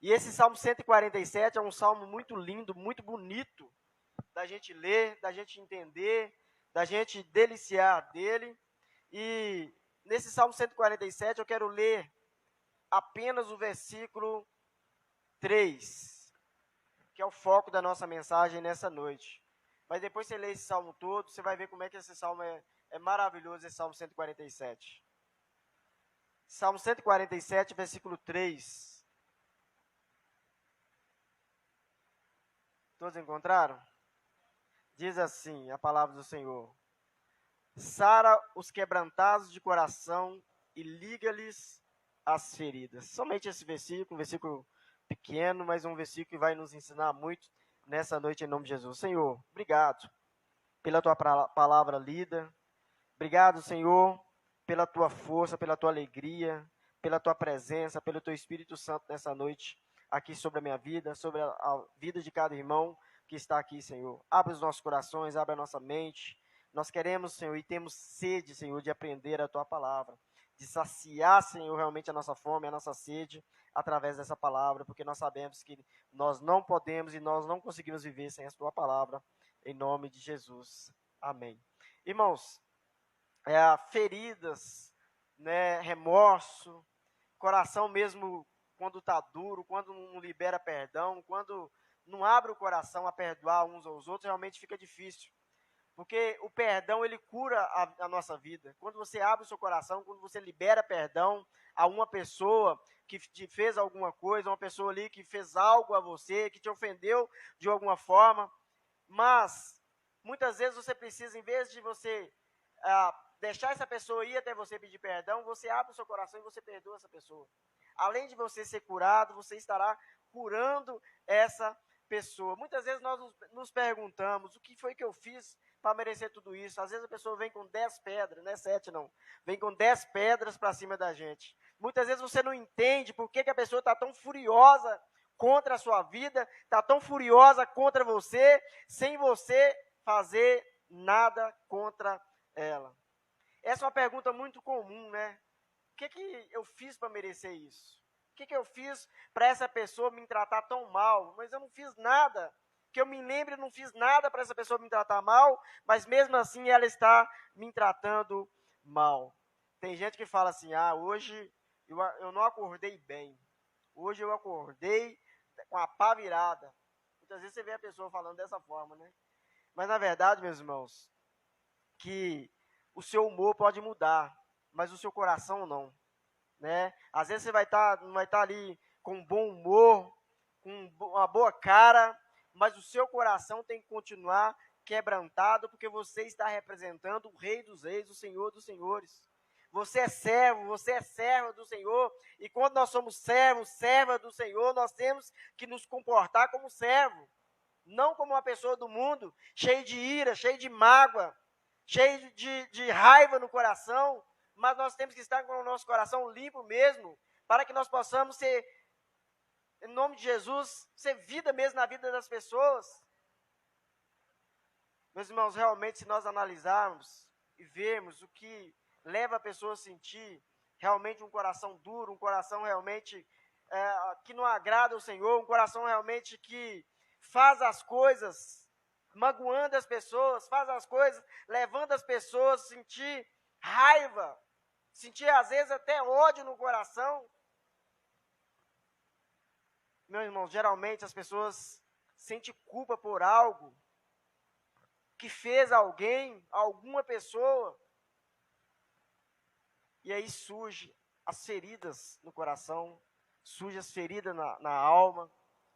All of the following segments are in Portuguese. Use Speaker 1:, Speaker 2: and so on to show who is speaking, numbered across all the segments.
Speaker 1: E esse Salmo 147 é um salmo muito lindo, muito bonito, da gente ler, da gente entender, da gente deliciar dele. E nesse Salmo 147 eu quero ler apenas o versículo 3, que é o foco da nossa mensagem nessa noite. Mas depois você lê esse salmo todo, você vai ver como é que esse salmo é maravilhoso, esse Salmo 147. Salmo 147, versículo 3. Todos encontraram? Diz assim a palavra do Senhor: sara os quebrantados de coração e liga-lhes as feridas. Somente esse versículo, um versículo pequeno, mas um versículo que vai nos ensinar muito nessa noite em nome de Jesus. Senhor, obrigado pela tua palavra lida. Obrigado, Senhor, pela tua força, pela tua alegria, pela tua presença, pelo teu Espírito Santo nessa noite, aqui sobre a minha vida, sobre a vida de cada irmão que está aqui, Senhor. Abre os nossos corações, abre a nossa mente. Nós queremos, Senhor, e temos sede, Senhor, de aprender a tua palavra, de saciar, Senhor, realmente a nossa fome, a nossa sede, através dessa palavra, porque nós sabemos que nós não podemos e nós não conseguimos viver sem a tua palavra, em nome de Jesus. Amém. Irmãos, feridas, né, remorso, coração mesmo quando está duro, quando não libera perdão, quando não abre o coração a perdoar uns aos outros, realmente fica difícil. Porque o perdão, ele cura a nossa vida. Quando você abre o seu coração, quando você libera perdão a uma pessoa que te fez alguma coisa, uma pessoa ali que fez algo a você, que te ofendeu de alguma forma, mas muitas vezes você precisa, em vez de você deixar essa pessoa ir até você pedir perdão, você abre o seu coração e você perdoa essa pessoa. Além de você ser curado, você estará curando essa pessoa. Muitas vezes nós nos perguntamos, o que foi que eu fiz para merecer tudo isso? Às vezes a pessoa vem com 10 pedras, não é 7 não, vem com 10 pedras para cima da gente. Muitas vezes você não entende por que a pessoa está tão furiosa contra a sua vida, está tão furiosa contra você, sem você fazer nada contra ela. Essa é uma pergunta muito comum, né? O que eu fiz para merecer isso? O que eu fiz para essa pessoa me tratar tão mal? Mas eu não fiz nada. Que eu me lembre, eu não fiz nada para essa pessoa me tratar mal, mas mesmo assim ela está me tratando mal. Tem gente que fala assim, hoje eu não acordei bem. Hoje eu acordei com a pá virada. Muitas vezes você vê a pessoa falando dessa forma, né? Mas na verdade, meus irmãos, que o seu humor pode mudar, mas o seu coração não, né? Às vezes você não vai estar ali com um bom humor, com uma boa cara, mas o seu coração tem que continuar quebrantado, porque você está representando o Rei dos Reis, o Senhor dos Senhores. Você é servo do Senhor, e quando nós somos serva do Senhor, nós temos que nos comportar como servo, não como uma pessoa do mundo, cheio de ira, cheio de mágoa, cheio de raiva no coração, mas nós temos que estar com o nosso coração limpo mesmo, para que nós possamos ser, em nome de Jesus, ser vida mesmo na vida das pessoas. Meus irmãos, realmente, se nós analisarmos e vermos o que leva a pessoa a sentir realmente um coração duro, um coração realmente que não agrada ao Senhor, um coração realmente que faz as coisas magoando as pessoas, faz as coisas levando as pessoas a sentir raiva, sentir às vezes até ódio no coração. Meu irmão, geralmente as pessoas sentem culpa por algo que fez alguém, alguma pessoa, e aí surge as feridas no coração, surge as feridas na alma.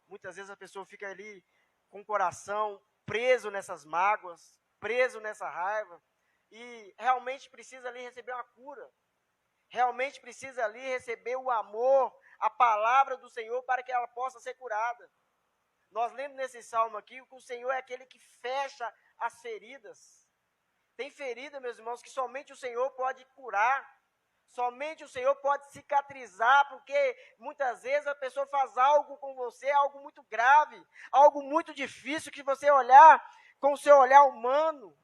Speaker 1: Muitas vezes a pessoa fica ali com o coração preso nessas mágoas, preso nessa raiva, e realmente precisa ali receber uma cura, realmente precisa ali receber o amor, a palavra do Senhor para que ela possa ser curada. Nós lemos nesse salmo aqui que o Senhor é aquele que fecha as feridas. Tem ferida, meus irmãos, que somente o Senhor pode curar, somente o Senhor pode cicatrizar, porque muitas vezes a pessoa faz algo com você, algo muito grave, algo muito difícil, que você olhar com o seu olhar humano,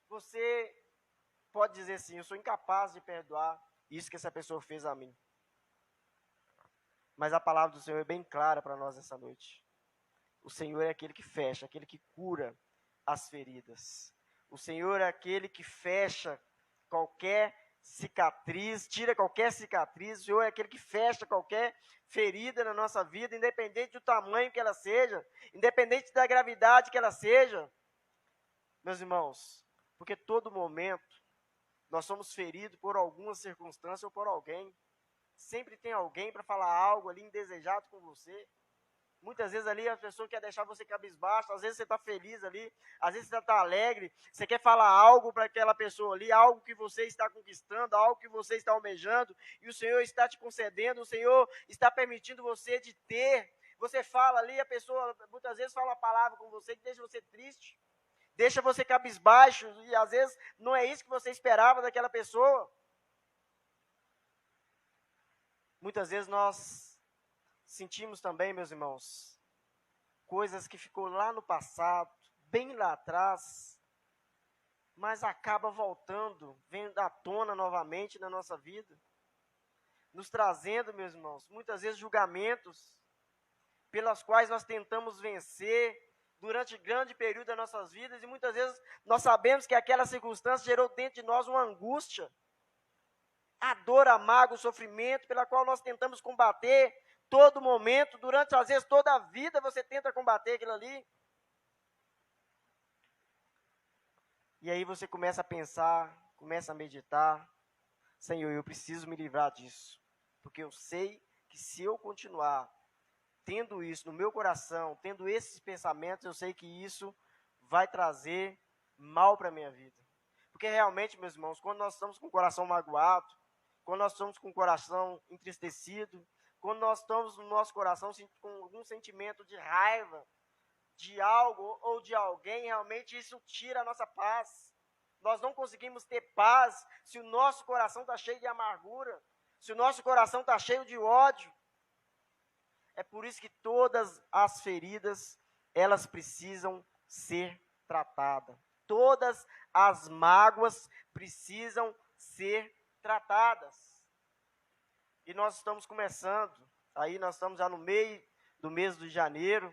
Speaker 1: você pode dizer assim, eu sou incapaz de perdoar isso que essa pessoa fez a mim. Mas a palavra do Senhor é bem clara para nós essa noite. O Senhor é aquele que fecha, aquele que cura as feridas. O Senhor é aquele que fecha qualquer cicatriz, tira qualquer cicatriz. O Senhor é aquele que fecha qualquer ferida na nossa vida, independente do tamanho que ela seja, independente da gravidade que ela seja. Meus irmãos, porque todo momento nós somos feridos por alguma circunstância ou por alguém. Sempre tem alguém para falar algo ali indesejado com você. Muitas vezes ali a pessoa quer deixar você cabisbaixo, às vezes você está feliz ali, às vezes você está alegre, você quer falar algo para aquela pessoa ali, algo que você está conquistando, algo que você está almejando, e o Senhor está te concedendo, o Senhor está permitindo você de ter. Você fala ali, a pessoa muitas vezes fala uma palavra com você que deixa você triste, deixa você cabisbaixo, e às vezes não é isso que você esperava daquela pessoa. Muitas vezes nós sentimos também, meus irmãos, coisas que ficou lá no passado, bem lá atrás, mas acaba voltando, vendo à tona novamente na nossa vida, nos trazendo, meus irmãos, muitas vezes julgamentos, pelas quais nós tentamos vencer durante grande período das nossas vidas, e muitas vezes nós sabemos que aquela circunstância gerou dentro de nós uma angústia, a dor, a mágoa, o sofrimento, pela qual nós tentamos combater todo momento, durante às vezes toda a vida você tenta combater aquilo ali. E aí você começa a pensar, começa a meditar, Senhor, eu preciso me livrar disso, porque eu sei que se eu continuar tendo isso no meu coração, tendo esses pensamentos, eu sei que isso vai trazer mal para a minha vida. Porque realmente, meus irmãos, quando nós estamos com o coração magoado, quando nós estamos com o coração entristecido, quando nós estamos no nosso coração com algum sentimento de raiva de algo ou de alguém, realmente isso tira a nossa paz. Nós não conseguimos ter paz se o nosso coração está cheio de amargura, se o nosso coração está cheio de ódio. É por isso que todas as feridas, elas precisam ser tratadas. Todas as mágoas precisam ser tratadas. E nós estamos começando, aí nós estamos já no meio do mês de janeiro,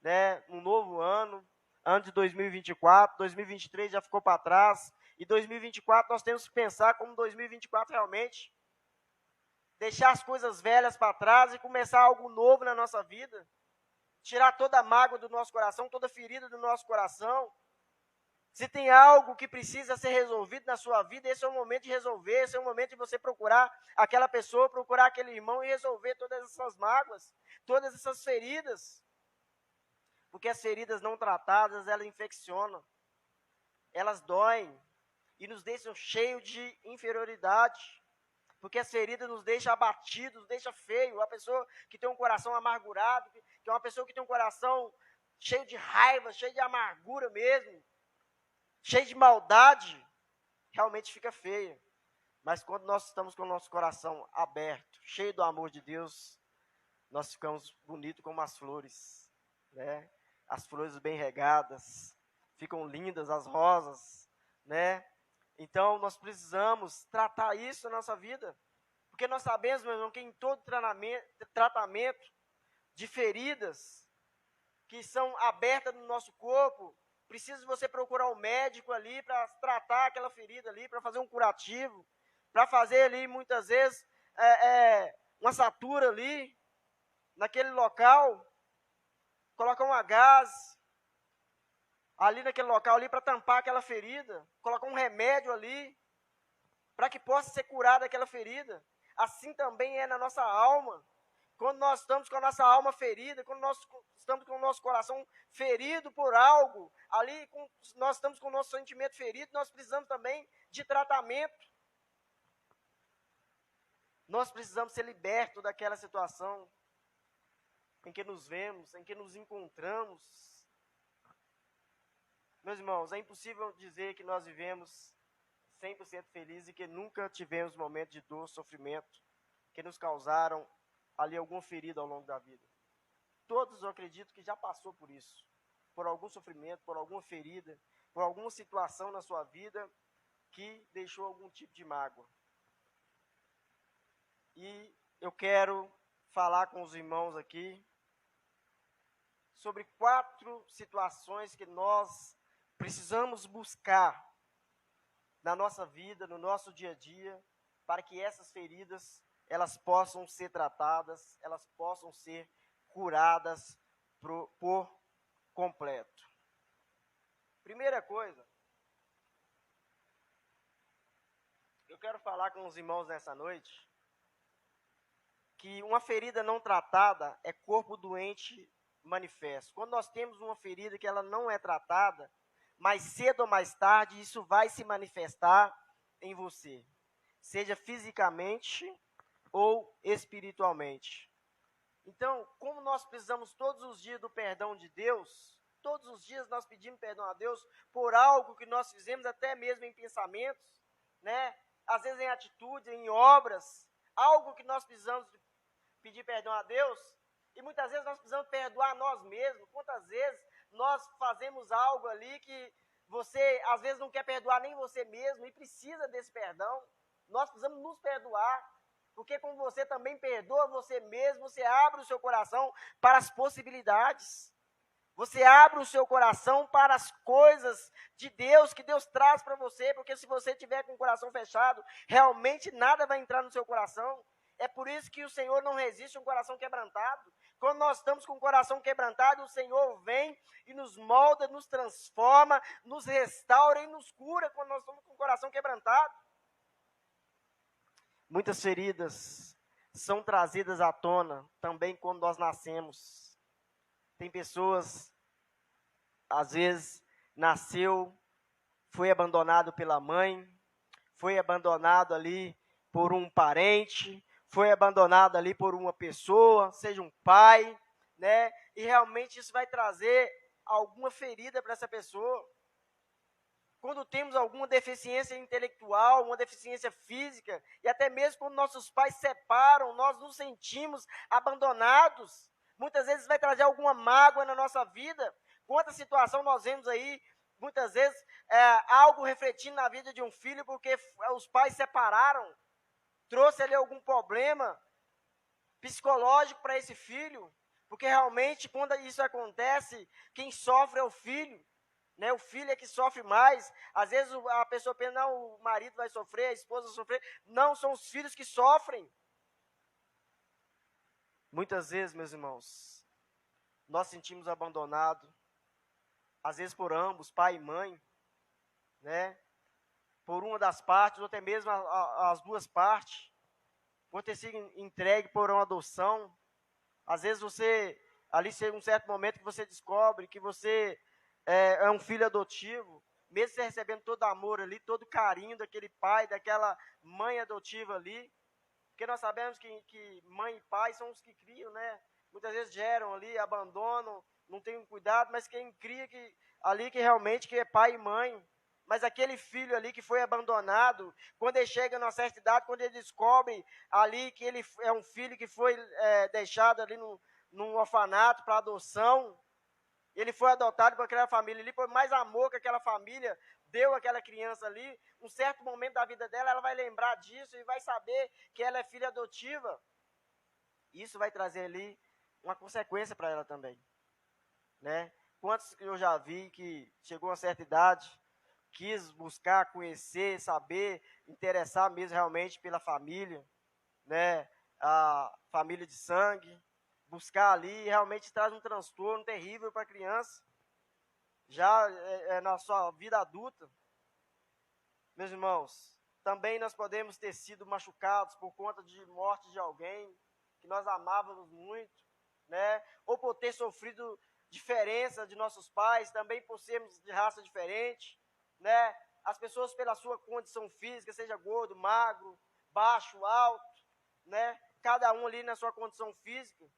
Speaker 1: né, um novo ano de 2024, 2023 já ficou para trás, e 2024 nós temos que pensar como 2024 realmente, deixar as coisas velhas para trás e começar algo novo na nossa vida, tirar toda a mágoa do nosso coração, toda a ferida do nosso coração. Se tem algo que precisa ser resolvido na sua vida, esse é o momento de resolver, esse é o momento de você procurar aquela pessoa, procurar aquele irmão e resolver todas essas mágoas, todas essas feridas. Porque as feridas não tratadas, elas infeccionam, elas doem e nos deixam cheios de inferioridade. Porque as feridas nos deixam abatidos, nos deixam feio. A pessoa que tem um coração amargurado, que é uma pessoa que tem um coração cheio de raiva, cheio de amargura mesmo, cheio de maldade, realmente fica feia. Mas quando nós estamos com o nosso coração aberto, cheio do amor de Deus, nós ficamos bonitos como as flores, né? As flores bem regadas, ficam lindas as rosas, né? Então nós precisamos tratar isso na nossa vida, porque nós sabemos, meu irmão, que em todo tratamento de feridas que são abertas no nosso corpo, precisa você procurar um médico ali para tratar aquela ferida ali, para fazer um curativo, para fazer ali muitas vezes uma sutura ali, naquele local, colocar uma gás ali naquele local ali para tampar aquela ferida, colocar um remédio ali, para que possa ser curada aquela ferida. Assim também é na nossa alma. Quando nós estamos com a nossa alma ferida, quando nós estamos com o nosso coração ferido por algo, ali nós estamos com o nosso sentimento ferido, nós precisamos também de tratamento. Nós precisamos ser libertos daquela situação em que nos vemos, em que nos encontramos. Meus irmãos, é impossível dizer que nós vivemos 100% felizes e que nunca tivemos momentos de dor, sofrimento, que nos causaram ali alguma ferida ao longo da vida. Todos eu acredito que já passou por isso, por algum sofrimento, por alguma ferida, por alguma situação na sua vida que deixou algum tipo de mágoa. E eu quero falar com os irmãos aqui sobre 4 situações que nós precisamos buscar na nossa vida, no nosso dia a dia, para que essas feridas, elas possam ser tratadas, elas possam ser curadas por completo. Primeira coisa, eu quero falar com os irmãos nessa noite, que uma ferida não tratada é corpo doente manifesto. Quando nós temos uma ferida que ela não é tratada, mais cedo ou mais tarde, isso vai se manifestar em você, seja fisicamente ou espiritualmente. Então, como nós precisamos todos os dias do perdão de Deus, todos os dias nós pedimos perdão a Deus por algo que nós fizemos, até mesmo em pensamentos, né? Às vezes em atitudes, em obras, algo que nós precisamos pedir perdão a Deus, e muitas vezes nós precisamos perdoar nós mesmos. Quantas vezes nós fazemos algo ali que você às vezes não quer perdoar nem você mesmo e precisa desse perdão? Nós precisamos nos perdoar, porque quando você também perdoa você mesmo, você abre o seu coração para as possibilidades. Você abre o seu coração para as coisas de Deus, que Deus traz para você, porque se você tiver com o coração fechado, realmente nada vai entrar no seu coração. É por isso que o Senhor não resiste a um coração quebrantado. Quando nós estamos com o coração quebrantado, o Senhor vem e nos molda, nos transforma, nos restaura e nos cura quando nós estamos com o coração quebrantado. Muitas feridas são trazidas à tona também quando nós nascemos. Tem pessoas, às vezes, nasceu, foi abandonado pela mãe, foi abandonado ali por um parente, foi abandonado ali por uma pessoa, seja um pai, né? E realmente isso vai trazer alguma ferida para essa pessoa. Quando temos alguma deficiência intelectual, uma deficiência física, e até mesmo quando nossos pais separam, nós nos sentimos abandonados. Muitas vezes vai trazer alguma mágoa na nossa vida. Quanta situação nós vemos aí, muitas vezes, algo refletindo na vida de um filho, porque os pais separaram, trouxe ali algum problema psicológico para esse filho, porque realmente quando isso acontece, quem sofre é o filho. Né, o filho é que sofre mais. Às vezes a pessoa pensa, não, o marido vai sofrer, a esposa vai sofrer. Não, são os filhos que sofrem. Muitas vezes, meus irmãos, nós sentimos abandonado, às vezes por ambos, pai e mãe, né? Por uma das partes, ou até mesmo as duas partes, por ter sido entregue por uma adoção. Às vezes você, ali chega um certo momento que você descobre que você é um filho adotivo, mesmo você recebendo todo amor ali, todo carinho daquele pai, daquela mãe adotiva ali, porque nós sabemos que mãe e pai são os que criam, né? Muitas vezes geram ali, abandonam, não tem um cuidado, mas quem cria ali que realmente que é pai e mãe. Mas aquele filho ali que foi abandonado, quando ele chega numa certa idade, quando ele descobre ali que ele é um filho que foi deixado ali num orfanato para adoção, ele foi adotado por aquela família ali, por mais amor que aquela família deu àquela criança ali, um certo momento da vida dela, ela vai lembrar disso e vai saber que ela é filha adotiva. Isso vai trazer ali uma consequência para ela também, né? Quantos que eu já vi que chegou a uma certa idade, quis buscar, conhecer, saber, interessar mesmo realmente pela família, né? A família de sangue, buscar ali, realmente traz um transtorno terrível para a criança, já na sua vida adulta. Meus irmãos, também nós podemos ter sido machucados por conta de morte de alguém que nós amávamos muito, né? Ou por ter sofrido diferença de nossos pais, também por sermos de raça diferente, né? As pessoas pela sua condição física, seja gordo, magro, baixo, alto, né? Cada um ali na sua condição física,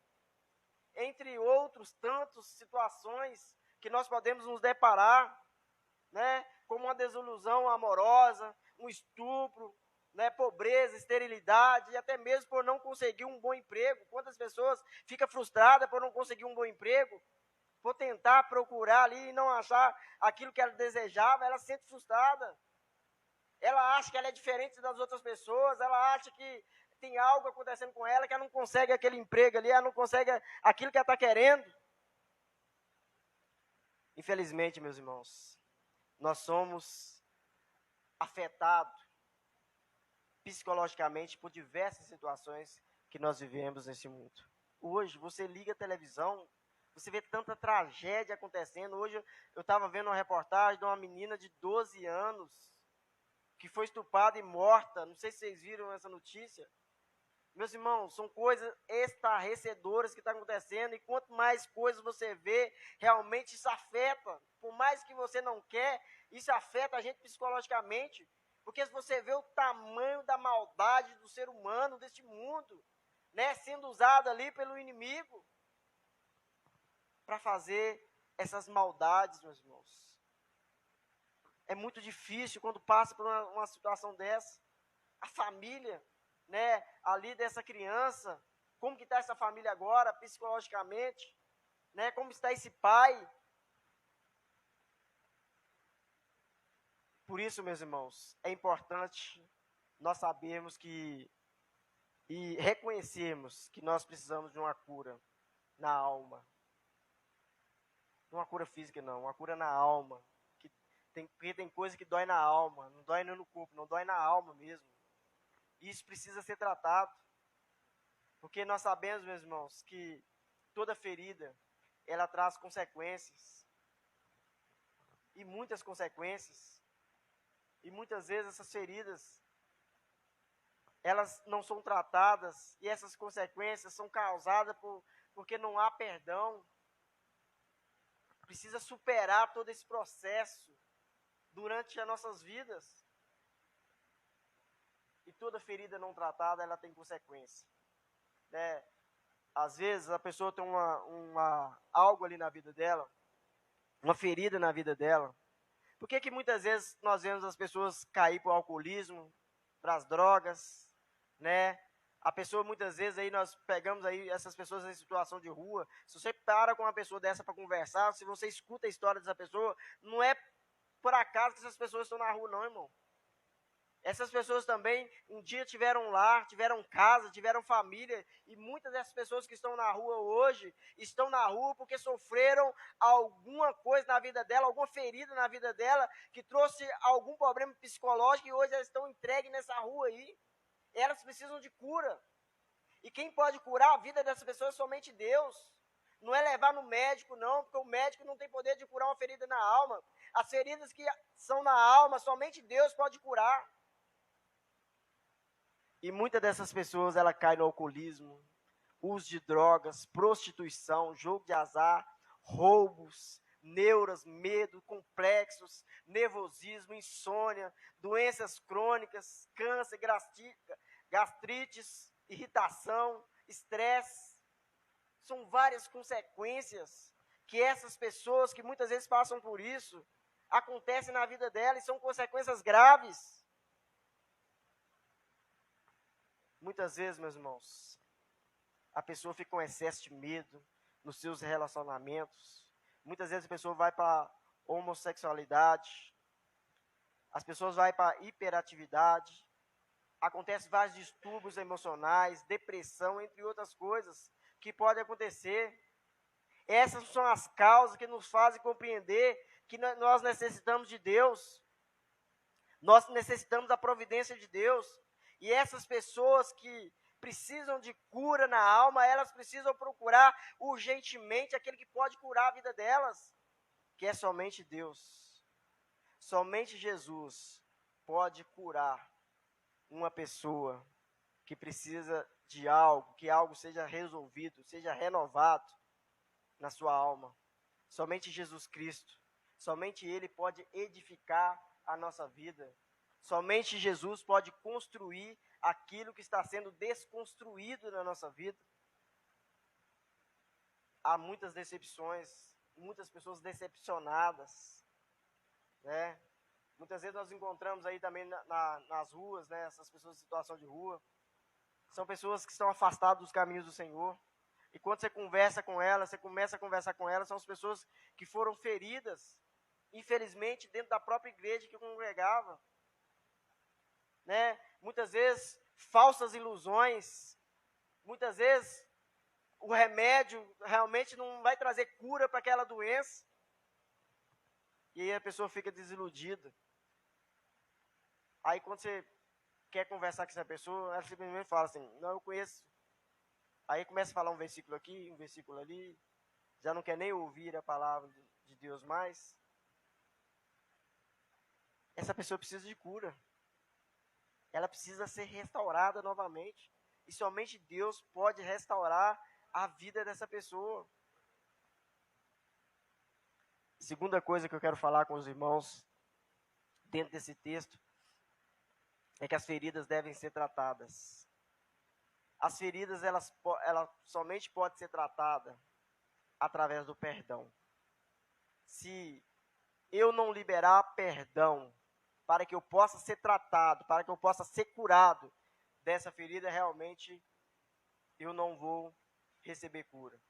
Speaker 1: entre outros tantos situações que nós podemos nos deparar, né, como uma desilusão amorosa, um estupro, né, pobreza, esterilidade, e até mesmo por não conseguir um bom emprego. Quantas pessoas ficam frustradas por não conseguir um bom emprego, por tentar procurar ali e não achar aquilo que ela desejava, ela se sente frustrada. Ela acha que ela é diferente das outras pessoas, ela acha que tem algo acontecendo com ela, que ela não consegue aquele emprego ali, ela não consegue aquilo que ela está querendo. Infelizmente, meus irmãos, nós somos afetados psicologicamente por diversas situações que nós vivemos nesse mundo. Hoje, você liga a televisão, você vê tanta tragédia acontecendo. Hoje, eu estava vendo uma reportagem de uma menina de 12 anos que foi estuprada e morta. Não sei se vocês viram essa notícia. Meus irmãos, são coisas estarrecedoras que estão acontecendo, e quanto mais coisas você vê, realmente isso afeta. Por mais que você não quer, isso afeta a gente psicologicamente. Porque se você vê o tamanho da maldade do ser humano, deste mundo, né, sendo usado ali pelo inimigo para fazer essas maldades, meus irmãos. É muito difícil quando passa por uma situação dessa. A família, né, ali dessa criança, como que está essa família agora, psicologicamente, né, como está esse pai. Por isso, meus irmãos, é importante nós sabermos e reconhecermos que nós precisamos de uma cura na alma. Não uma cura física, não, uma cura na alma. Porque tem coisa que dói na alma, não dói no corpo, não dói na alma mesmo. Isso precisa ser tratado. Porque nós sabemos, meus irmãos, que toda ferida, ela traz consequências. E muitas consequências. E muitas vezes essas feridas, elas não são tratadas. E essas consequências são causadas porque não há perdão. Precisa superar todo esse processo durante as nossas vidas. E toda ferida não tratada, ela tem consequência. Né? Às vezes a pessoa tem algo ali na vida dela, uma ferida na vida dela. Por que muitas vezes nós vemos as pessoas cair para o alcoolismo, para as drogas, né? A pessoa, muitas vezes, aí nós pegamos aí essas pessoas em situação de rua. Se você para com uma pessoa dessa para conversar, se você escuta a história dessa pessoa, não é por acaso que essas pessoas estão na rua, não, irmão. Essas pessoas também um dia tiveram lar, tiveram casa, tiveram família, e muitas dessas pessoas que estão na rua hoje, estão na rua porque sofreram alguma coisa na vida dela, alguma ferida na vida dela, que trouxe algum problema psicológico, e hoje elas estão entregues nessa rua aí. Elas precisam de cura. E quem pode curar a vida dessas pessoas é somente Deus. Não é levar no médico, não, porque o médico não tem poder de curar uma ferida na alma. As feridas que são na alma, somente Deus pode curar. E muitas dessas pessoas, ela cai no alcoolismo, uso de drogas, prostituição, jogo de azar, roubos, neuras, medo, complexos, nervosismo, insônia, doenças crônicas, câncer, gastrites, irritação, estresse. São várias consequências que essas pessoas que muitas vezes passam por isso, acontecem na vida delas e são consequências graves. Muitas vezes, meus irmãos, a pessoa fica com excesso de medo nos seus relacionamentos. Muitas vezes a pessoa vai para a homossexualidade. As pessoas vão para a hiperatividade. Acontecem vários distúrbios emocionais, depressão, entre outras coisas que podem acontecer. Essas são as causas que nos fazem compreender que nós necessitamos de Deus. Nós necessitamos da providência de Deus. E essas pessoas que precisam de cura na alma, elas precisam procurar urgentemente aquele que pode curar a vida delas, que é somente Deus. Somente Jesus pode curar uma pessoa que precisa de algo, que algo seja resolvido, seja renovado na sua alma. Somente Jesus Cristo, somente Ele pode edificar a nossa vida. Somente Jesus pode construir aquilo que está sendo desconstruído na nossa vida. Há muitas decepções, muitas pessoas decepcionadas, né? Muitas vezes nós encontramos aí também nas ruas, né, essas pessoas em situação de rua. São pessoas que estão afastadas dos caminhos do Senhor. E quando você conversa com elas, você começa a conversar com elas, são as pessoas que foram feridas, infelizmente, dentro da própria igreja que congregava. Né? Muitas vezes falsas ilusões. Muitas vezes, o remédio realmente não vai trazer cura para aquela doença. E aí a pessoa fica desiludida. Aí quando você quer conversar com essa pessoa, ela simplesmente fala assim, não, eu conheço. Aí começa a falar um versículo aqui, um versículo ali, já não quer nem ouvir a palavra de Deus mais. Essa pessoa precisa de cura. Ela precisa ser restaurada novamente. E somente Deus pode restaurar a vida dessa pessoa. Segunda coisa que eu quero falar com os irmãos, dentro desse texto, é que as feridas devem ser tratadas. As feridas, elas somente podem ser tratadas através do perdão. Se eu não liberar perdão para que eu possa ser tratado, para que eu possa ser curado dessa ferida, realmente eu não vou receber cura.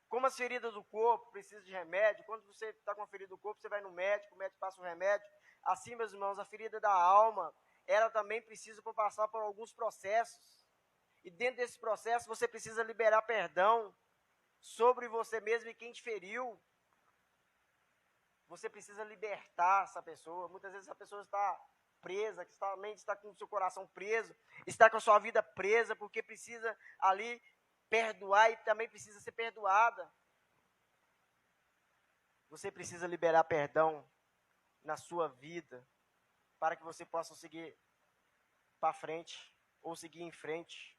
Speaker 1: Como as feridas do corpo precisam de remédio, quando você está com uma ferida do corpo, você vai no médico, o médico passa um remédio. Assim, meus irmãos, a ferida da alma, ela também precisa passar por alguns processos. E dentro desse processo, você precisa liberar perdão sobre você mesmo e quem te feriu. Você precisa libertar essa pessoa. Muitas vezes essa pessoa está presa, que também está com o seu coração preso, está com a sua vida presa, porque precisa ali perdoar e também precisa ser perdoada. Você precisa liberar perdão na sua vida, para que você possa seguir para frente, ou seguir em frente.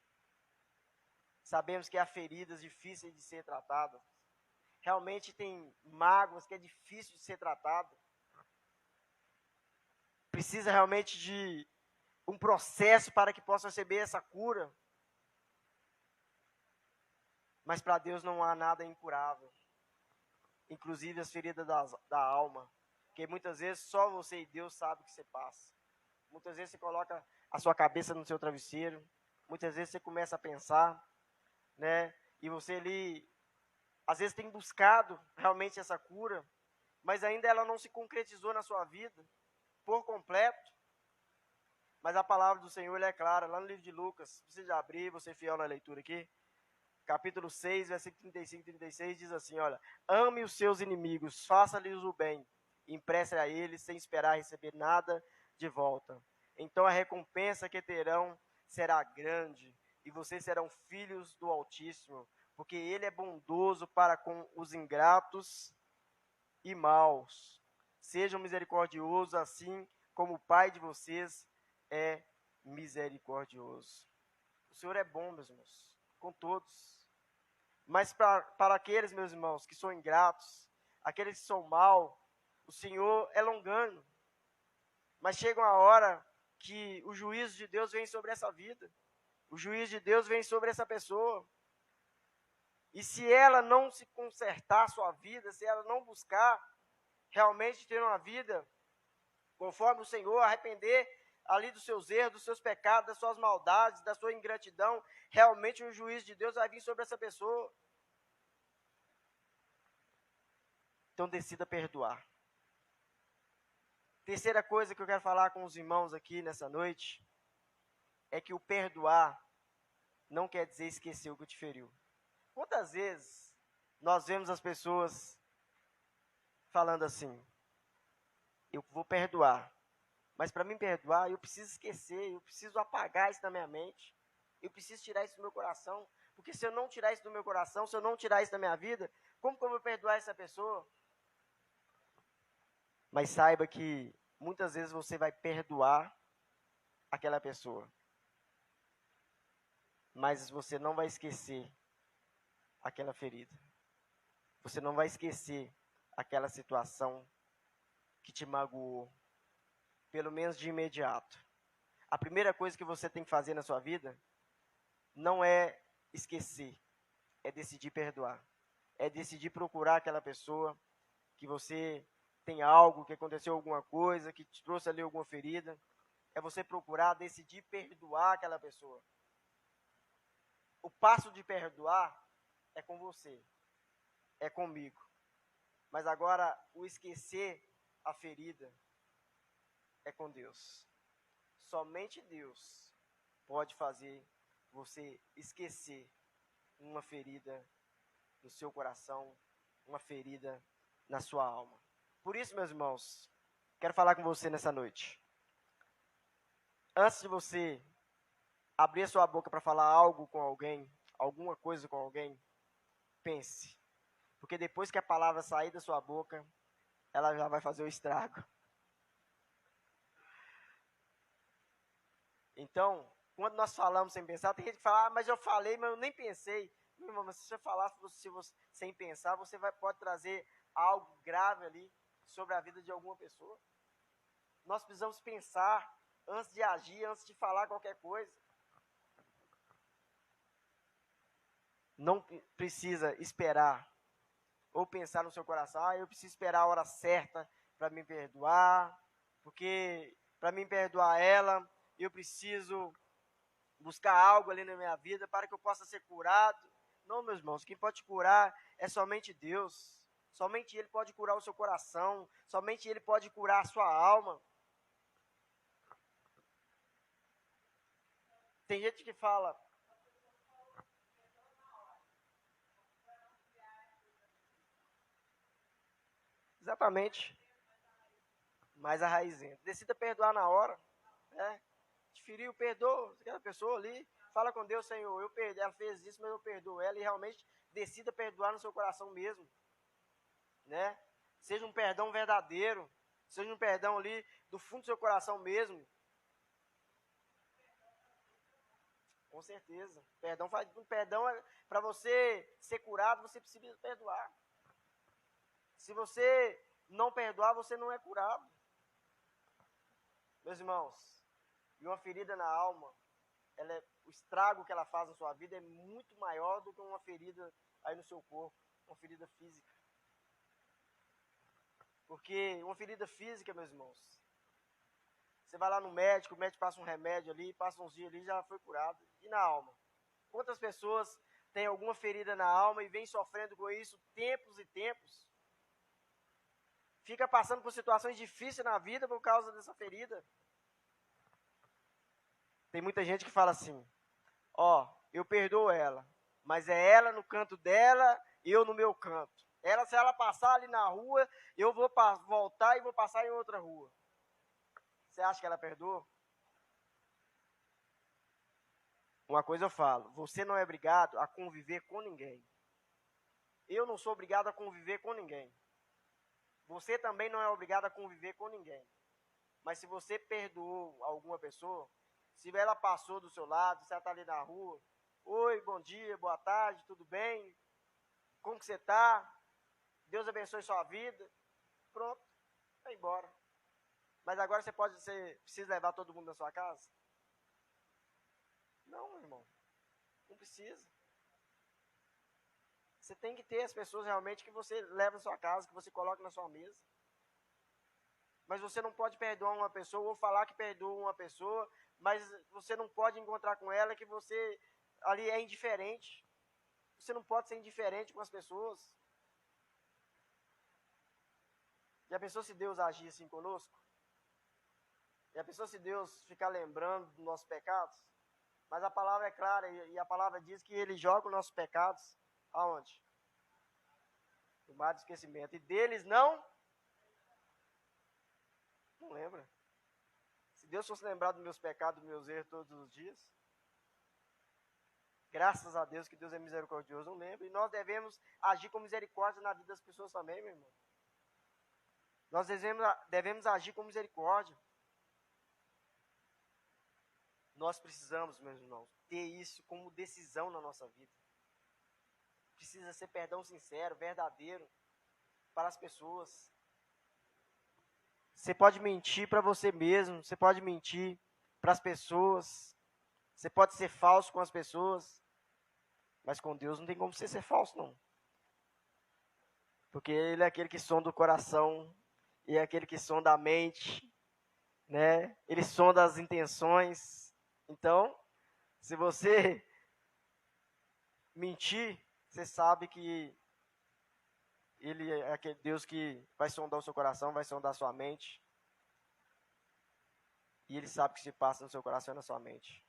Speaker 1: Sabemos que há feridas difíceis de ser tratadas. Realmente tem mágoas que é difícil de ser tratado. Precisa realmente de um processo para que possa receber essa cura. Mas para Deus não há nada incurável. Inclusive as feridas da alma. Porque muitas vezes só você e Deus sabem o que você passa. Muitas vezes você coloca a sua cabeça no seu travesseiro. Muitas vezes você começa a pensar, né? E você ali, às vezes tem buscado realmente essa cura, mas ainda ela não se concretizou na sua vida por completo. Mas a palavra do Senhor é clara, lá no livro de Lucas, você já abrir, você fiel na leitura aqui, capítulo 6, versículo 35 e 36, diz assim, olha, ame os seus inimigos, faça-lhes o bem, empreste a eles sem esperar receber nada de volta. Então a recompensa que terão será grande, e vocês serão filhos do Altíssimo, porque ele é bondoso para com os ingratos e maus. Sejam misericordiosos, assim como o Pai de vocês é misericordioso. O Senhor é bom, meus irmãos, com todos. Mas para aqueles, meus irmãos, que são ingratos, aqueles que são maus, o Senhor é longânimo. Mas chega uma hora que o juízo de Deus vem sobre essa vida. O juízo de Deus vem sobre essa pessoa. E se ela não se consertar a sua vida, se ela não buscar realmente ter uma vida conforme o Senhor, arrepender ali dos seus erros, dos seus pecados, das suas maldades, da sua ingratidão, realmente o juízo de Deus vai vir sobre essa pessoa. Então decida perdoar. Terceira coisa que eu quero falar com os irmãos aqui nessa noite, é que o perdoar não quer dizer esquecer o que te feriu. Quantas vezes nós vemos as pessoas falando assim, eu vou perdoar, mas para mim perdoar, eu preciso esquecer, eu preciso apagar isso da minha mente, eu preciso tirar isso do meu coração, porque se eu não tirar isso do meu coração, se eu não tirar isso da minha vida, como que eu vou perdoar essa pessoa? Mas saiba que muitas vezes você vai perdoar aquela pessoa, mas você não vai esquecer aquela ferida. Você não vai esquecer aquela situação que te magoou, pelo menos de imediato. A primeira coisa que você tem que fazer na sua vida não é esquecer, é decidir perdoar. É decidir procurar aquela pessoa que você tem algo, que aconteceu alguma coisa, que te trouxe ali alguma ferida. É você procurar, decidir perdoar aquela pessoa. O passo de perdoar é com você, é comigo. Mas agora, o esquecer a ferida é com Deus. Somente Deus pode fazer você esquecer uma ferida no seu coração, uma ferida na sua alma. Por isso, meus irmãos, quero falar com você nessa noite. Antes de você abrir a sua boca para falar algo com alguém, alguma coisa com alguém, pense. Porque depois que a palavra sair da sua boca, ela já vai fazer o estrago. Então, quando nós falamos sem pensar, tem gente que fala, mas eu falei, mas eu nem pensei. Meu irmão, mas se você falar sem pensar, você pode trazer algo grave ali sobre a vida de alguma pessoa. Nós precisamos pensar antes de agir, antes de falar qualquer coisa. Não precisa esperar ou pensar no seu coração, eu preciso esperar a hora certa para me perdoar, porque para me perdoar ela, eu preciso buscar algo ali na minha vida para que eu possa ser curado. Não, meus irmãos, quem pode curar é somente Deus. Somente Ele pode curar o seu coração, somente Ele pode curar a sua alma. Tem gente que fala, exatamente, mais a raiz entra. Decida perdoar na hora, né? Te feriu, perdoa aquela pessoa ali, fala com Deus, Senhor, eu perdi, ela fez isso, mas eu perdoo ela, e realmente decida perdoar no seu coração mesmo, né? Seja um perdão verdadeiro, seja um perdão ali do fundo do seu coração mesmo. Com certeza. Perdão é para você ser curado, você precisa perdoar. Se você não perdoar, você não é curado. Meus irmãos, e uma ferida na alma, o estrago que ela faz na sua vida é muito maior do que uma ferida aí no seu corpo, uma ferida física. Porque uma ferida física, meus irmãos, você vai lá no médico, o médico passa um remédio ali, passa uns dias ali, já foi curado. E na alma? Quantas pessoas têm alguma ferida na alma e vêm sofrendo com isso tempos e tempos? Fica passando por situações difíceis na vida por causa dessa ferida. Tem muita gente que fala assim, eu perdoo ela, mas é ela no canto dela, eu no meu canto. Se ela passar ali na rua, eu vou voltar e vou passar em outra rua. Você acha que ela perdoa? Uma coisa eu falo, você não é obrigado a conviver com ninguém. Eu não sou obrigado a conviver com ninguém. Você também não é obrigado a conviver com ninguém. Mas se você perdoou alguma pessoa, se ela passou do seu lado, se ela está ali na rua, oi, bom dia, boa tarde, tudo bem? Como que você está? Deus abençoe sua vida. Pronto, vai embora. Mas agora você precisa levar todo mundo na sua casa? Não, meu irmão. Não precisa. Você tem que ter as pessoas realmente que você leva na sua casa, que você coloca na sua mesa. Mas você não pode perdoar uma pessoa ou falar que perdoa uma pessoa, mas você não pode encontrar com ela que você ali é indiferente. Você não pode ser indiferente com as pessoas. Já pensou se Deus agir assim conosco? Já pensou se Deus ficar lembrando dos nossos pecados? Mas a palavra é clara e a palavra diz que Ele joga os nossos pecados aonde? No mar do esquecimento. E deles não lembra. Se Deus fosse lembrar dos meus pecados, dos meus erros todos os dias, graças a Deus que Deus é misericordioso, não lembra. E nós devemos agir com misericórdia na vida das pessoas também, meu irmão. Nós devemos agir com misericórdia. Nós precisamos, meus irmãos, ter isso como decisão na nossa vida. Precisa ser perdão sincero, verdadeiro para as pessoas. Você pode mentir para você mesmo, você pode mentir para as pessoas, você pode ser falso com as pessoas, mas com Deus não tem como você ser falso, não. Porque Ele é aquele que sonda o coração, e é aquele que sonda a mente, né? Ele sonda as intenções. Então, se você mentir, você sabe que Ele é aquele Deus que vai sondar o seu coração, vai sondar a sua mente. E Ele sabe o que se passa no seu coração e na sua mente.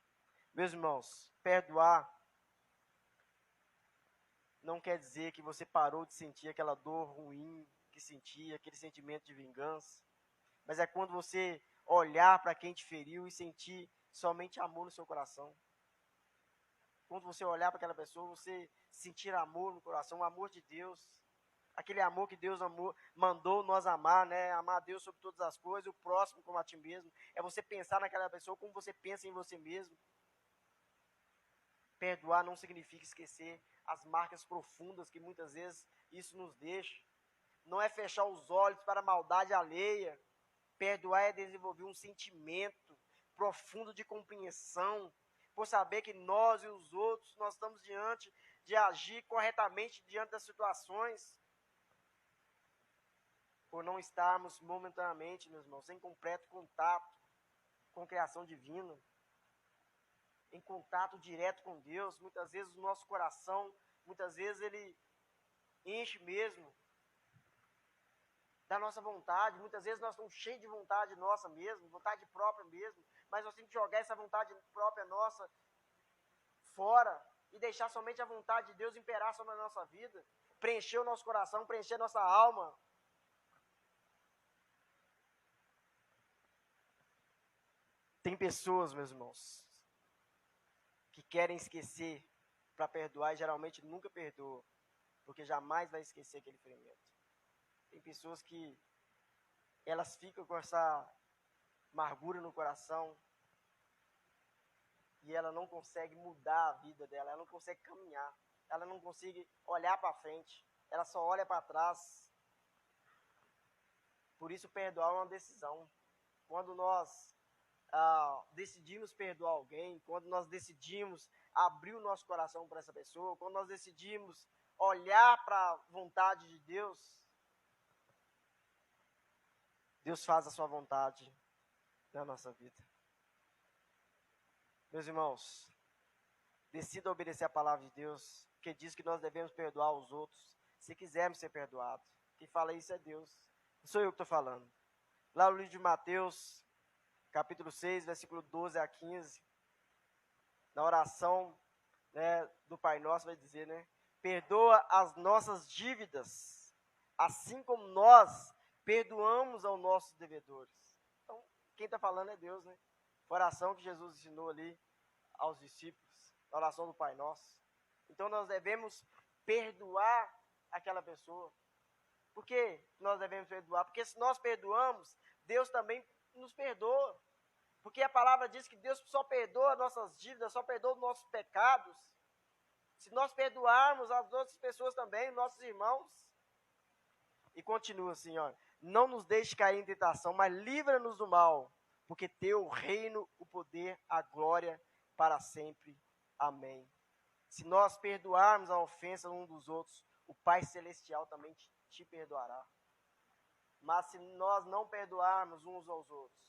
Speaker 1: Meus irmãos, perdoar não quer dizer que você parou de sentir aquela dor ruim que sentia, aquele sentimento de vingança. Mas é quando você olhar para quem te feriu e sentir somente amor no seu coração. Quando você olhar para aquela pessoa, você sentir amor no coração, o amor de Deus. Aquele amor que Deus mandou nós amar, né? Amar a Deus sobre todas as coisas, o próximo como a ti mesmo. É você pensar naquela pessoa como você pensa em você mesmo. Perdoar não significa esquecer as marcas profundas que muitas vezes isso nos deixa. Não é fechar os olhos para a maldade alheia. Perdoar é desenvolver um sentimento profundo de compreensão, por saber que nós e os outros, nós estamos diante de agir corretamente diante das situações, por não estarmos momentaneamente, meus irmãos, em completo contato com a criação divina, em contato direto com Deus. Muitas vezes o nosso coração, muitas vezes ele enche mesmo da nossa vontade. Muitas vezes nós estamos cheios de vontade nossa mesmo, vontade própria mesmo, mas nós temos que jogar essa vontade própria nossa fora e deixar somente a vontade de Deus imperar sobre a nossa vida, preencher o nosso coração, preencher a nossa alma. Tem pessoas, meus irmãos, que querem esquecer para perdoar e geralmente nunca perdoam, porque jamais vai esquecer aquele ferimento. Tem pessoas que elas ficam com essa amargura no coração e ela não consegue mudar a vida dela, ela não consegue caminhar, ela não consegue olhar para frente, ela só olha para trás. Por isso perdoar é uma decisão. Quando nós decidimos perdoar alguém, quando nós decidimos abrir o nosso coração para essa pessoa, quando nós decidimos olhar para a vontade de Deus, Deus faz a sua vontade na nossa vida. Meus irmãos, decida obedecer a palavra de Deus, porque diz que nós devemos perdoar os outros, se quisermos ser perdoados. Quem fala isso é Deus, não sou eu que estou falando. Lá no livro de Mateus, capítulo 6, versículo 12 a 15, na oração, né, do Pai Nosso, vai dizer, né? Perdoa as nossas dívidas, assim como nós perdoamos aos nossos devedores. Então, quem está falando é Deus, né? A oração que Jesus ensinou ali aos discípulos, a oração do Pai Nosso. Então, nós devemos perdoar aquela pessoa. Por que nós devemos perdoar? Porque se nós perdoamos, Deus também nos perdoa. Porque a palavra diz que Deus só perdoa nossas dívidas, só perdoa os nossos pecados, se nós perdoarmos as outras pessoas também, nossos irmãos. E continua assim, ó: não nos deixe cair em tentação, mas livra-nos do mal, porque teu o reino, o poder, a glória para sempre. Amém. Se nós perdoarmos a ofensa um dos outros, o Pai Celestial também te perdoará. Mas se nós não perdoarmos uns aos outros,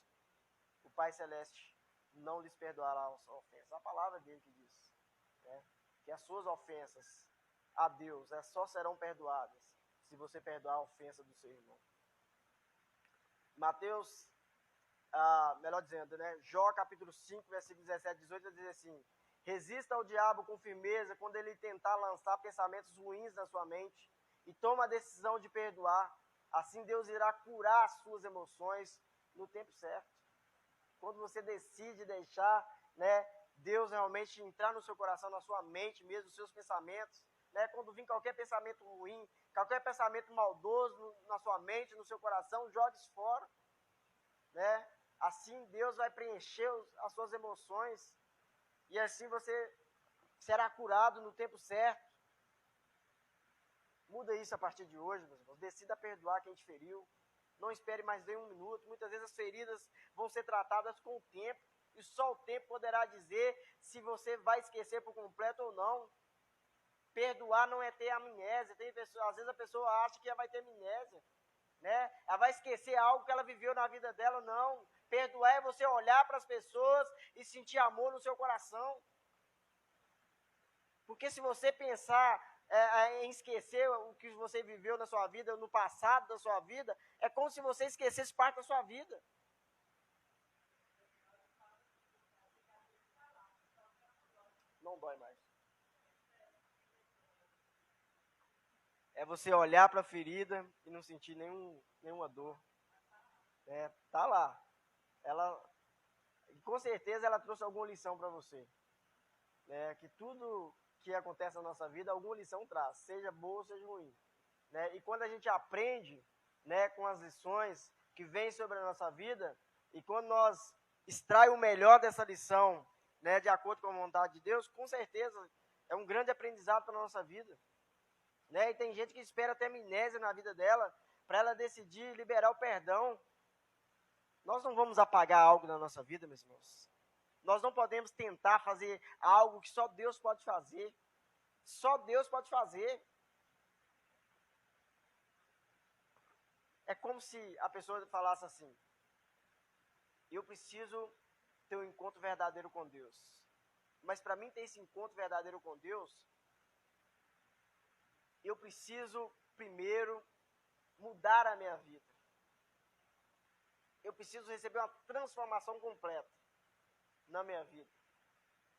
Speaker 1: o Pai Celeste não lhes perdoará as ofensas. A palavra dele que diz, né, que as suas ofensas a Deus só serão perdoadas se você perdoar a ofensa do seu irmão. Mateus, melhor dizendo, né, Jó capítulo 5, versículo 17 e 18, diz assim: resista ao diabo com firmeza quando ele tentar lançar pensamentos ruins na sua mente e toma a decisão de perdoar. Assim Deus irá curar as suas emoções no tempo certo. Quando você decide deixar, né, Deus realmente entrar no seu coração, na sua mente mesmo, nos seus pensamentos, né, quando vir qualquer pensamento ruim, qualquer pensamento maldoso na sua mente, no seu coração, jogue isso fora, né? Assim Deus vai preencher as suas emoções e assim você será curado no tempo certo. Muda isso a partir de hoje, meus irmãos. Decida perdoar quem te feriu. Não espere mais de um minuto. Muitas vezes as feridas vão ser tratadas com o tempo. E só o tempo poderá dizer se você vai esquecer por completo ou não. Perdoar não é ter amnésia. Às vezes a pessoa acha que ela vai ter amnésia, né? Ela vai esquecer algo que ela viveu na vida dela. Não. Perdoar é você olhar para as pessoas e sentir amor no seu coração. Porque se você pensar em esquecer o que você viveu na sua vida, no passado da sua vida, é como se você esquecesse parte da sua vida. Não dói mais. É você olhar para a ferida e não sentir nenhuma dor. Tá lá. Ela, com certeza ela trouxe alguma lição para você. Que tudo que acontece na nossa vida, alguma lição traz, seja boa ou seja ruim. E quando a gente aprende, com as lições que vêm sobre a nossa vida, e quando nós extrai o melhor dessa lição, de acordo com a vontade de Deus, com certeza é um grande aprendizado para a nossa vida. E tem gente que espera ter amnésia na vida dela, para ela decidir liberar o perdão. Nós não vamos apagar algo na nossa vida, meus irmãos. Nós não podemos tentar fazer algo que só Deus pode fazer. Só Deus pode fazer. É como se a pessoa falasse assim: eu preciso ter um encontro verdadeiro com Deus. Mas para mim ter esse encontro verdadeiro com Deus, eu preciso primeiro mudar a minha vida. Eu preciso receber uma transformação completa na minha vida,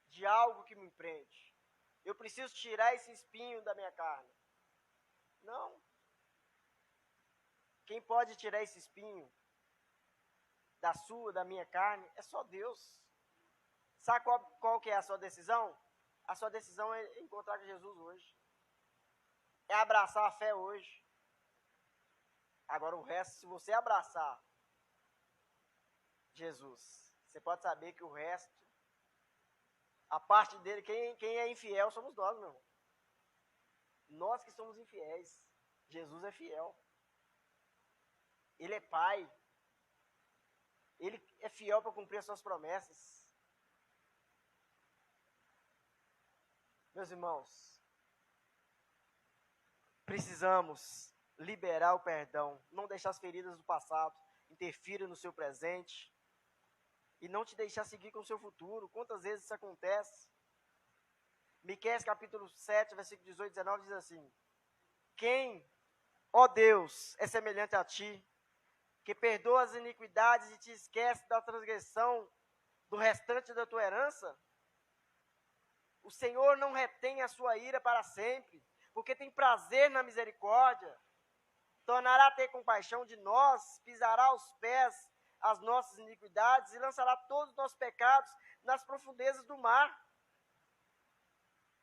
Speaker 1: de algo que me prende. Eu preciso tirar esse espinho da minha carne. Não. Quem pode tirar esse espinho da minha carne, é só Deus. Sabe qual que é a sua decisão? A sua decisão é encontrar com Jesus hoje. É abraçar a fé hoje. Agora o resto, se você abraçar Jesus, você pode saber que o resto, a parte dele, quem é infiel somos nós, meu irmão. Nós que somos infiéis. Jesus é fiel. Ele é Pai. Ele é fiel para cumprir as suas promessas. Meus irmãos, precisamos liberar o perdão, não deixar as feridas do passado interfirem no seu presente e não te deixar seguir com o seu futuro. Quantas vezes isso acontece? Miqueias capítulo 7, versículo 18 e 19 diz assim: quem, ó Deus, é semelhante a ti, que perdoa as iniquidades e te esquece da transgressão do restante da tua herança? O Senhor não retém a sua ira para sempre, porque tem prazer na misericórdia. Tornará a ter compaixão de nós, pisará aos pés as nossas iniquidades e lançará todos os nossos pecados nas profundezas do mar.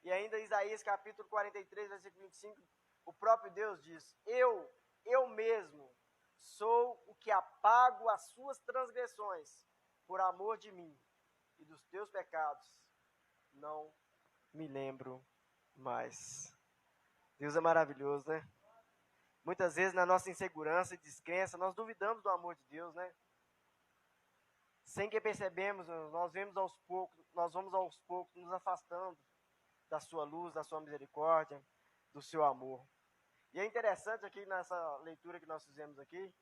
Speaker 1: E ainda Isaías capítulo 43, versículo 25, o próprio Deus diz: eu mesmo sou o que apago as suas transgressões por amor de mim, e dos teus pecados não me lembro mais. Deus é maravilhoso, né? Muitas vezes na nossa insegurança e descrença, nós duvidamos do amor de Deus, né? Sem que percebemos, nós vamos aos poucos nos afastando da sua luz, da sua misericórdia, do seu amor. E é interessante aqui nessa leitura que nós fizemos aqui,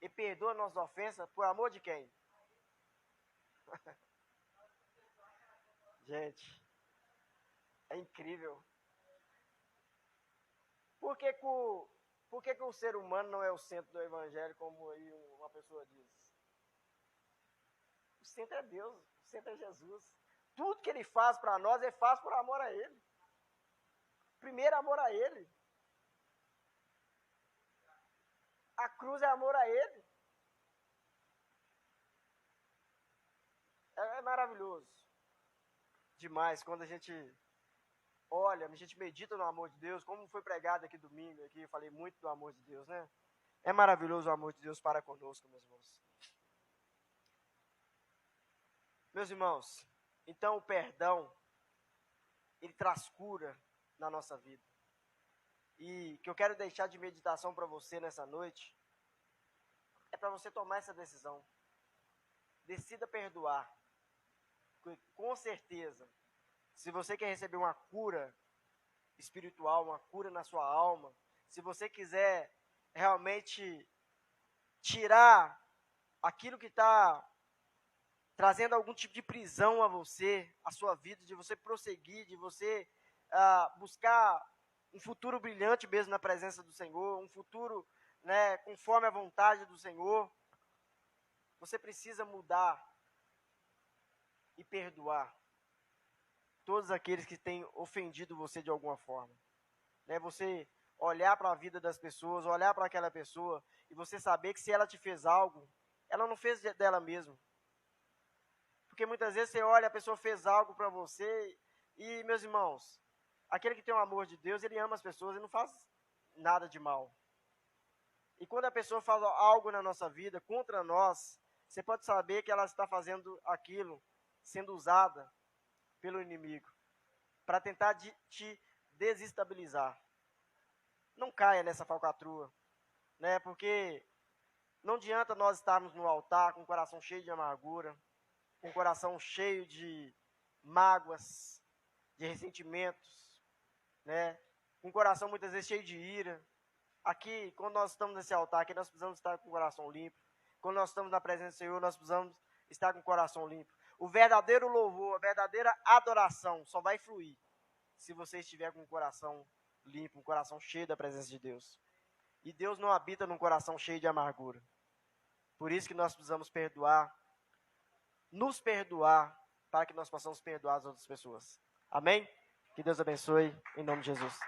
Speaker 1: e perdoa nossas ofensas por amor de quem? Gente, é incrível. Por que que o ser humano não é o centro do evangelho, como aí uma pessoa diz? O centro é Deus, o centro é Jesus. Tudo que ele faz para nós, ele faz por amor a ele. Primeiro amor a ele. A cruz é amor a ele. É maravilhoso demais quando a gente olha, a gente medita no amor de Deus, como foi pregado aqui domingo, aqui eu falei muito do amor de Deus, né? É maravilhoso o amor de Deus para conosco, meus irmãos. Meus irmãos, então o perdão, ele traz cura na nossa vida. E que eu quero deixar de meditação para você nessa noite, é para você tomar essa decisão. Decida perdoar. Com certeza, se você quer receber uma cura espiritual, uma cura na sua alma, se você quiser realmente tirar aquilo que está trazendo algum tipo de prisão a você, a sua vida, de você prosseguir, de você buscar um futuro brilhante mesmo na presença do Senhor, um futuro, conforme a vontade do Senhor, você precisa mudar e perdoar. todos aqueles que têm ofendido você de alguma forma. Né? Você olhar para a vida das pessoas, olhar para aquela pessoa e você saber que se ela te fez algo, ela não fez dela mesma. Porque muitas vezes você olha, a pessoa fez algo para você e, meus irmãos, aquele que tem o amor de Deus, ele ama as pessoas e não faz nada de mal. E quando a pessoa faz algo na nossa vida contra nós, você pode saber que ela está fazendo aquilo, sendo usada pelo inimigo, para tentar te desestabilizar. Não caia nessa falcatrua, né? Porque não adianta nós estarmos no altar com o coração cheio de amargura, com o coração cheio de mágoas, de ressentimentos, né? Com o coração muitas vezes cheio de ira. Aqui, quando nós estamos nesse altar, aqui nós precisamos estar com o coração limpo. Quando nós estamos na presença do Senhor, nós precisamos estar com o coração limpo. O verdadeiro louvor, a verdadeira adoração só vai fluir se você estiver com o coração limpo, um coração cheio da presença de Deus. E Deus não habita num coração cheio de amargura. Por isso que nós precisamos perdoar, nos perdoar, para que nós possamos perdoar as outras pessoas. Amém? Que Deus abençoe, em nome de Jesus.